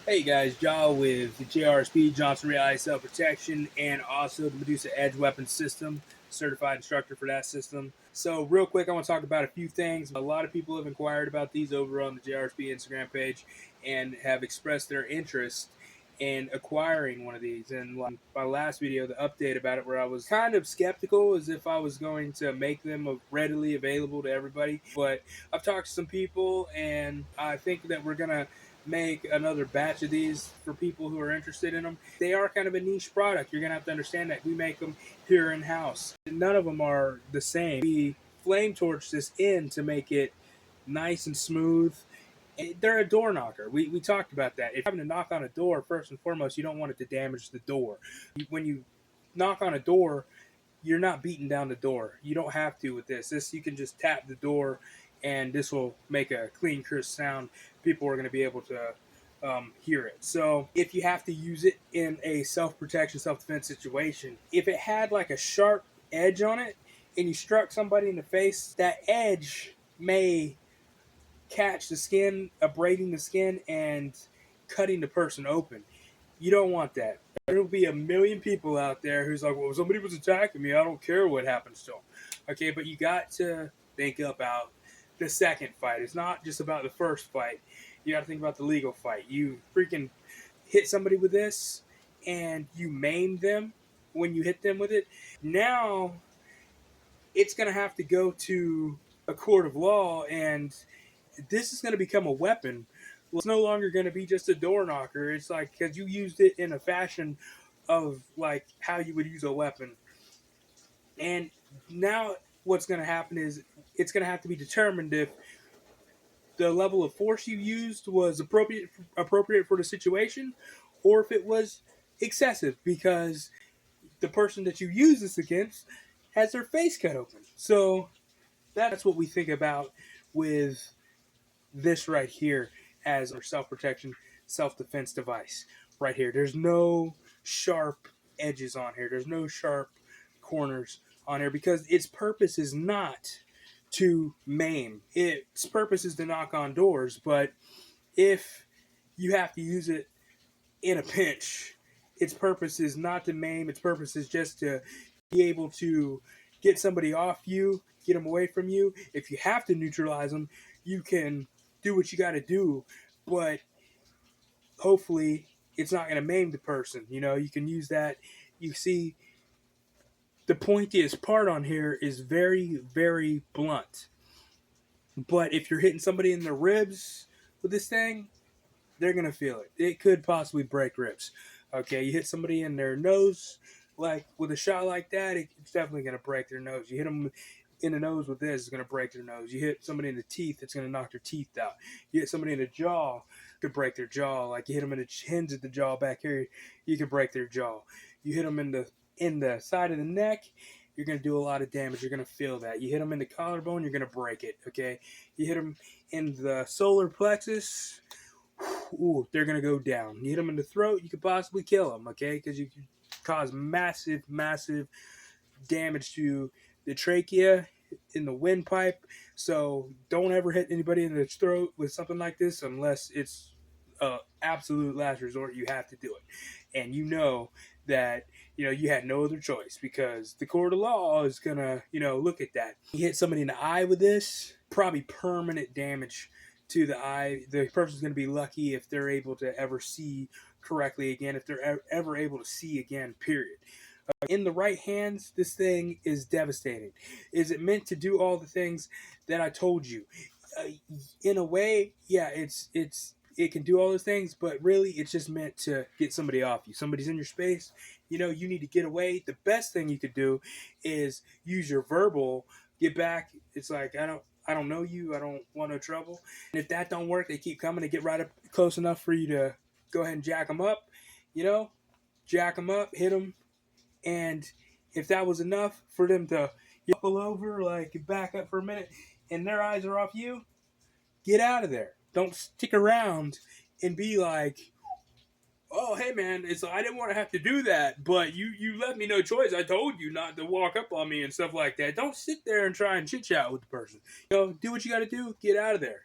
Hey guys, Jaw with the JRSP, Johnson Reality Self Protection, and also the Medusa Edge Weapon System, certified instructor for that system. So, real quick, I want to talk about a few things. A lot of people have inquired about these over on the JRSP Instagram page and have expressed their interest in acquiring one of these. And like my last video, the update about it, where I was kind of skeptical as if I was going to make them readily available to everybody. But I've talked to some people, and I think that we're going to make another batch of these for people who are interested in them. They are kind of a niche product. You're going to have to understand that we make them here in house. None of them are the same. We flame torch this in to make it nice and smooth. They're a door knocker. We talked about that. If you're having to knock on a door, first and foremost, you don't want it to damage the door. When you knock on a door, you're not beating down the door. You don't have to with this. This you can just tap the door, and this will make a clean, crisp sound. People are going to be able to hear it. So if you have to use it in a self-protection, self-defense situation, if it had like a sharp edge on it and you struck somebody in the face, that edge may catch the skin, abrading the skin and cutting the person open. You don't want that. There will be a million people out there who's like, well, if somebody was attacking me, I don't care what happens to them. Okay, but you got to think about the second fight. It's not just about the first fight. You got to think about the legal fight. You freaking hit somebody with this and you maim them when you hit them with it. Now it's going to have to go to a court of law, and this is going to become a weapon. Well, it's no longer going to be just a door knocker. It's like because you used it in a fashion of like how you would use a weapon. And now what's going to happen is it's going to have to be determined if the level of force you used was appropriate for the situation, or if it was excessive because the person that you use this against has their face cut open. So that's what we think about with this right here as our self-protection, self-defense device right here. There's no sharp edges on here. There's no sharp corners on here because its purpose is not to maim. Its purpose is to knock on doors, but if you have to use it in a pinch, its purpose is not to maim. Its purpose is just to be able to get somebody off you, get them away from you. If you have to neutralize them, you can do what you got to do, but hopefully it's not going to maim the person. You know, you can use that. You see, the pointiest part on here is very, very blunt. But if you're hitting somebody in the ribs with this thing, they're going to feel it. It could possibly break ribs. Okay, you hit somebody in their nose, like with a shot like that, it's definitely going to break their nose. You hit them in the nose with this, it's going to break their nose. You hit somebody in the teeth, it's going to knock their teeth out. You hit somebody in the jaw, could break their jaw. Like you hit them in the hinge of the jaw back here, you could break their jaw. You hit them in the side of the neck, you're going to do a lot of damage. You're going to feel that. You hit them in the collarbone, you're going to break it. Okay, you hit them in the solar plexus. Ooh, they're going to go down. You hit them in the throat, you could possibly kill them, okay? Because you could cause massive, massive damage to the trachea in the windpipe. So don't ever hit anybody in the throat with something like this unless it's absolute last resort. You have to do it. And you know that, you had no other choice because the court of law is going to, look at that. You hit somebody in the eye with this, probably permanent damage to the eye. The person's going to be lucky if they're able to ever see correctly again, if they're ever able to see again, period. In the right hands, this thing is devastating. Is it meant to do all the things that I told you? Uh, in a way, yeah, it can do all those things, but really it's just meant to get somebody off you. Somebody's in your space, you need to get away. The best thing you could do is use your verbal, get back. It's like, I don't know you, I don't want no trouble. And if that don't work, they keep coming. They get right up close enough for you to go ahead and jack them up, jack them up, hit them. And if that was enough for them to pull over, like back up for a minute, and their eyes are off you, get out of there. Don't stick around and be like, "Oh, hey man, I didn't want to have to do that, but you left me no choice. I told you not to walk up on me and stuff like that." Don't sit there and try and chit chat with the person. Do what you got to do. Get out of there.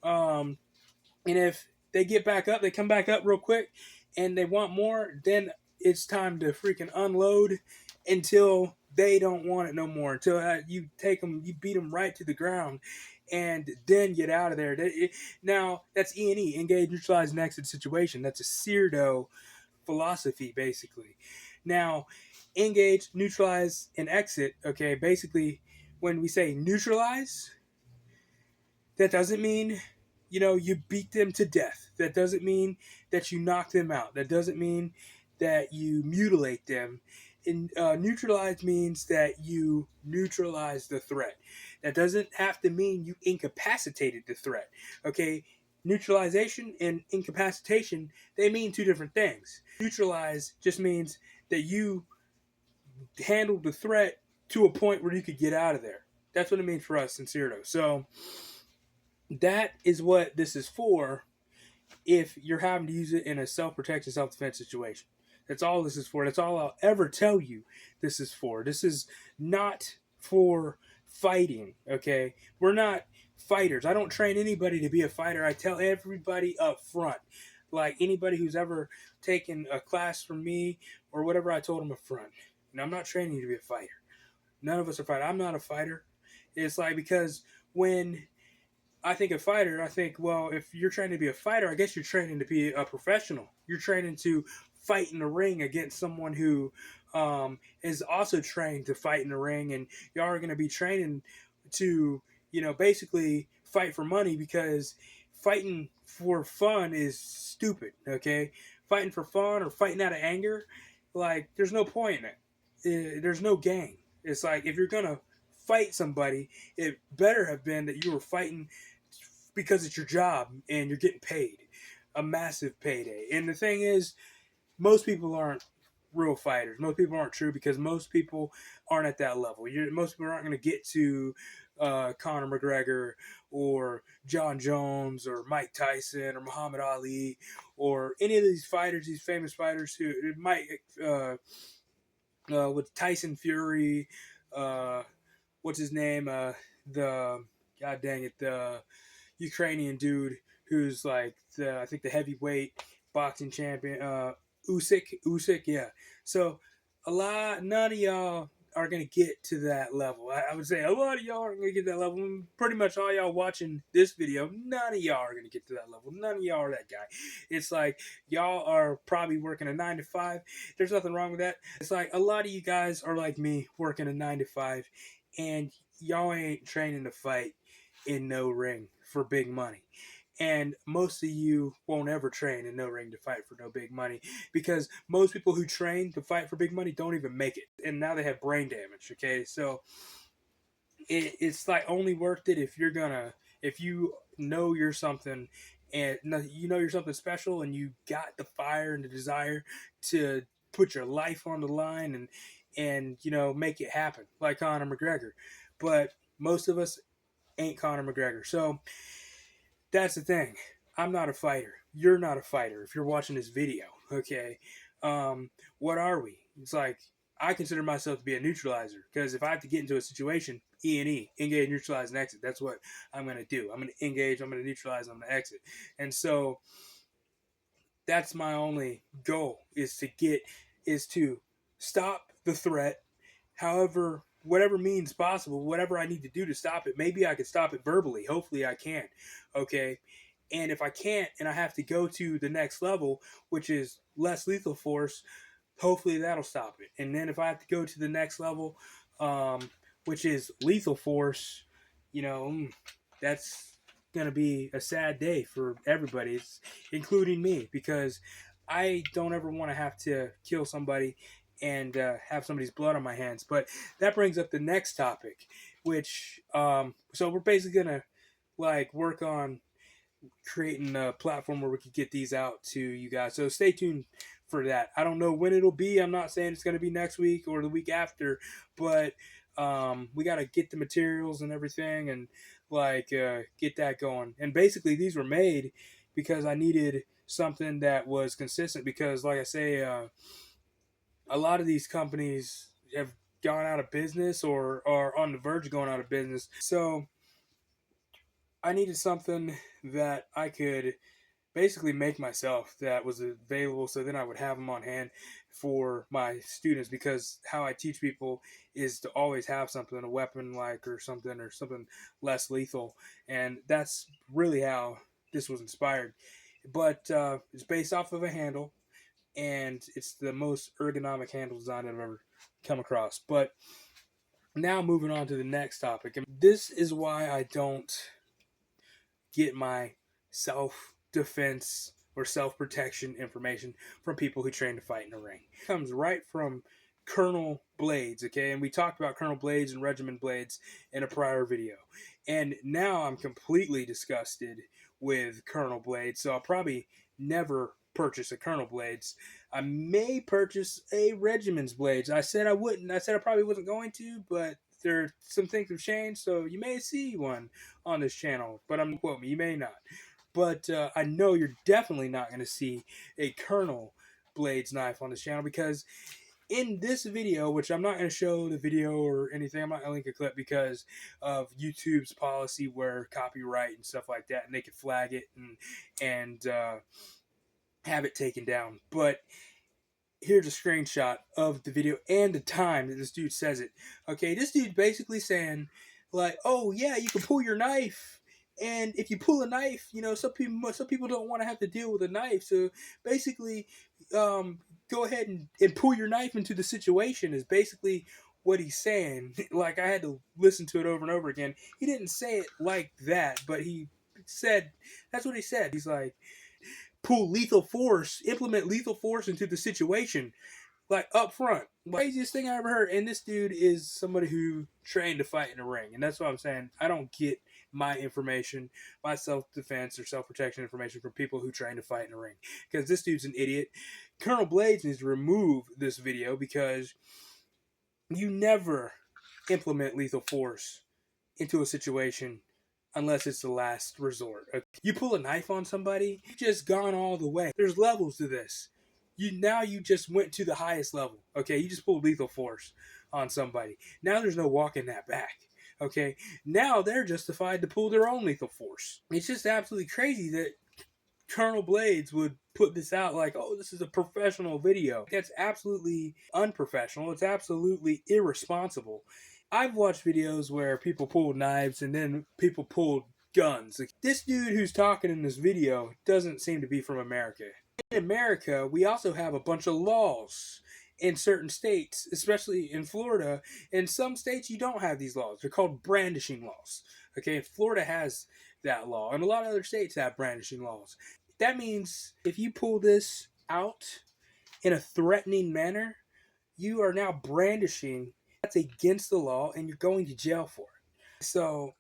Um, and if they get back up, they come back up real quick, and they want more, then it's time to freaking unload until they don't want it no more. Until you take them, you beat them right to the ground, and then get out of there. Now that's E&E, engage, neutralize, and exit situation. That's a Cyrdo philosophy, basically. Now, engage, neutralize, and exit. Okay, basically, when we say neutralize, that doesn't mean, you beat them to death. That doesn't mean that you knock them out. That doesn't mean that you mutilate them. And neutralize means that you neutralize the threat. That doesn't have to mean you incapacitated the threat. Okay, neutralization and incapacitation, they mean two different things. Neutralize just means that you handled the threat to a point where you could get out of there. That's what it means for us in Cyrano. So that is what this is for if you're having to use it in a self-protection, self-defense situation. That's all this is for. That's all I'll ever tell you this is for. This is not for fighting, okay? We're not fighters. I don't train anybody to be a fighter. I tell everybody up front. Like anybody who's ever taken a class from me or whatever, I told them up front. And I'm not training you to be a fighter. None of us are fighters. I'm not a fighter. It's like, because when I think a fighter, I think, well, if you're trying to be a fighter, I guess you're training to be a professional. You're training to fight in the ring against someone who is also trained to fight in the ring, and y'all are going to be training to, basically fight for money, because fighting for fun is stupid, okay? Fighting for fun or fighting out of anger, like, there's no point in it. There's no gain. It's like, if you're going to fight somebody, it better have been that you were fighting because it's your job and you're getting paid a massive payday. And the thing is, most people aren't real fighters. Most people aren't true, because most people aren't at that level. Most people aren't going to get to Conor McGregor or John Jones or Mike Tyson or Muhammad Ali or any of these fighters, these famous fighters who might, with Tyson Fury, what's his name? The God dang it, the Ukrainian dude who's like I think the heavyweight boxing champion, Usyk, yeah. So none of y'all are gonna get to that level. I would say a lot of y'all aren't gonna get to that level. Pretty much all y'all watching this video, none of y'all are gonna get to that level. None of y'all are that guy. It's like y'all are probably working a 9 to 5. There's nothing wrong with that. It's like a lot of you guys are like me, working a 9 to 5, and y'all ain't training to fight in no ring for big money. And most of you won't ever train in no ring to fight for no big money, because most people who train to fight for big money don't even make it, and now they have brain damage. Okay, so it's like only worth it if you know you're something, and you know you're something special, and you got the fire and the desire to put your life on the line and make it happen, like Conor McGregor. But most of us ain't Conor McGregor. So that's the thing. I'm not a fighter. You're not a fighter if you're watching this video, okay? What are we? It's like, I consider myself to be a neutralizer, because if I have to get into a situation, E&E, engage, neutralize, and exit, that's what I'm going to do. I'm going to engage, I'm going to neutralize, I'm going to exit. And so that's my only goal, is to stop the threat, however, whatever means possible, whatever I need to do to stop it. Maybe I could stop it verbally. Hopefully I can. Okay. And if I can't, and I have to go to the next level, which is less lethal force, hopefully that'll stop it. And then if I have to go to the next level, which is lethal force, that's going to be a sad day for everybody, including me, because I don't ever want to have to kill somebody and have somebody's blood on my hands. But that brings up the next topic, which, so we're basically going to work on creating a platform where we could get these out to you guys. So stay tuned for that. I don't know when it'll be. I'm not saying it's going to be next week or the week after, but we got to get the materials and everything and get that going. And basically these were made because I needed something that was consistent, because like I say, a lot of these companies have gone out of business or are on the verge of going out of business. So I needed something that I could basically make myself that was available, so then I would have them on hand for my students, because how I teach people is to always have something, a weapon like or something less lethal, and that's really how this was inspired. But it's based off of a handle, and it's the most ergonomic handle design I've ever come across. But now moving on to the next topic, and this is why I don't get my self defense or self protection information from people who train to fight in a ring. It comes right from Colonel Blades, okay? And we talked about Colonel Blades and Regiment Blades in a prior video. And now I'm completely disgusted with Colonel Blades, so I'll probably never purchase a Colonel Blades. I may purchase a Regiment's Blades. I said I wouldn't. I said I probably wasn't going to, but there some things have changed, so you may see one on this channel, but I'm quote me, you may not. But I know you're definitely not going to see a Colonel Blades knife on this channel, because in this video, which I'm not going to show the video or anything, I'm not going to link a clip because of YouTube's policy where copyright and stuff like that, and they could flag it and have it taken down. But here's a screenshot of the video and the time that this dude says it. Okay, this dude's basically saying, like, oh yeah, you can pull your knife, and if you pull a knife, you know, some people don't want to have to deal with a knife, so basically, go ahead and pull your knife into the situation is basically what he's saying. Like, I had to listen to it over and over again. He didn't say it like that, but he said, that's what he said. He's like, implement lethal force into the situation, like up front. Craziest thing I ever heard. And this dude is somebody who trained to fight in a ring, and that's what I'm saying. I don't get my information, my self-defense or self-protection information from people who train to fight in a ring, because this dude's an idiot. Colonel Blades needs to remove this video, because you never implement lethal force into a situation unless it's the last resort. You pull a knife on somebody, you've just gone all the way. There's levels to this. You just went to the highest level. Okay, you just pulled lethal force on somebody. Now there's no walking that back. Okay, now they're justified to pull their own lethal force. It's just absolutely crazy that Colonel Blades would put this out like, oh, this is a professional video. That's absolutely unprofessional. It's absolutely irresponsible. I've watched videos where people pulled knives and then people pulled guns. Like, this dude who's talking in this video doesn't seem to be from America. In America, we also have a bunch of laws in certain states, especially in Florida. In some states, you don't have these laws. They're called brandishing laws. Okay, Florida has that law, and a lot of other states have brandishing laws. That means if you pull this out in a threatening manner, you are now brandishing. That's against the law, and you're going to jail for it. So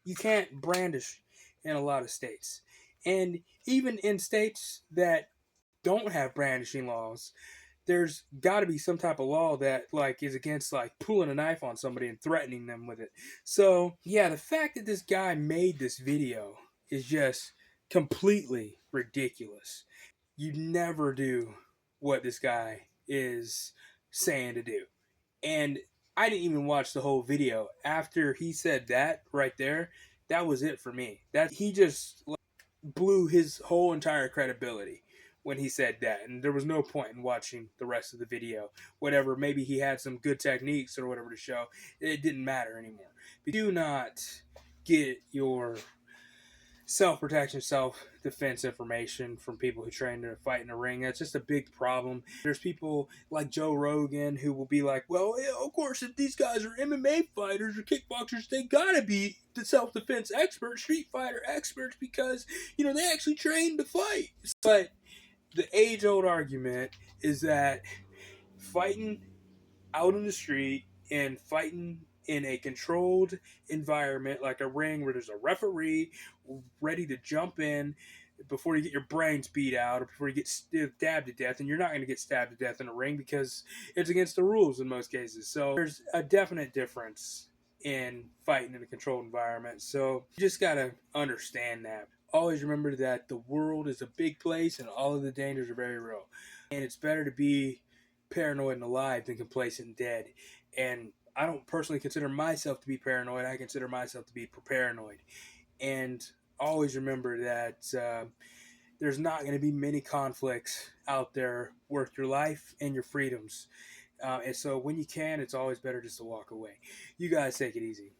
you can't brandish in a lot of states. And even in states that don't have brandishing laws, there's got to be some type of law that like is against like pulling a knife on somebody and threatening them with it. So yeah, the fact that this guy made this video is just completely ridiculous. You never do what this guy is saying to do. And I didn't even watch the whole video. After he said that right there, that was it for me. That he just blew his whole entire credibility when he said that, and there was no point in watching the rest of the video. Whatever, maybe he had some good techniques or whatever to show, it didn't matter anymore. But do not get your self-protection, self-defense information from people who train to fight in a ring. That's just a big problem. There's people like Joe Rogan who will be like, well, yeah, of course, if these guys are MMA fighters or kickboxers, they gotta be the self-defense experts, street fighter experts, because, you know, they actually train to fight. But the age-old argument is that fighting out in the street and fighting in a controlled environment like a ring where there's a referee ready to jump in before you get your brains beat out or before you get stabbed to death, and you're not going to get stabbed to death in a ring because it's against the rules in most cases. So there's a definite difference in fighting in a controlled environment. So you just got to understand that. Always remember that the world is a big place and all of the dangers are very real. And it's better to be paranoid and alive than complacent and dead. And I don't personally consider myself to be paranoid. I consider myself to be paranoid. And always remember that there's not going to be many conflicts out there worth your life and your freedoms. And so when you can, it's always better just to walk away. You guys take it easy.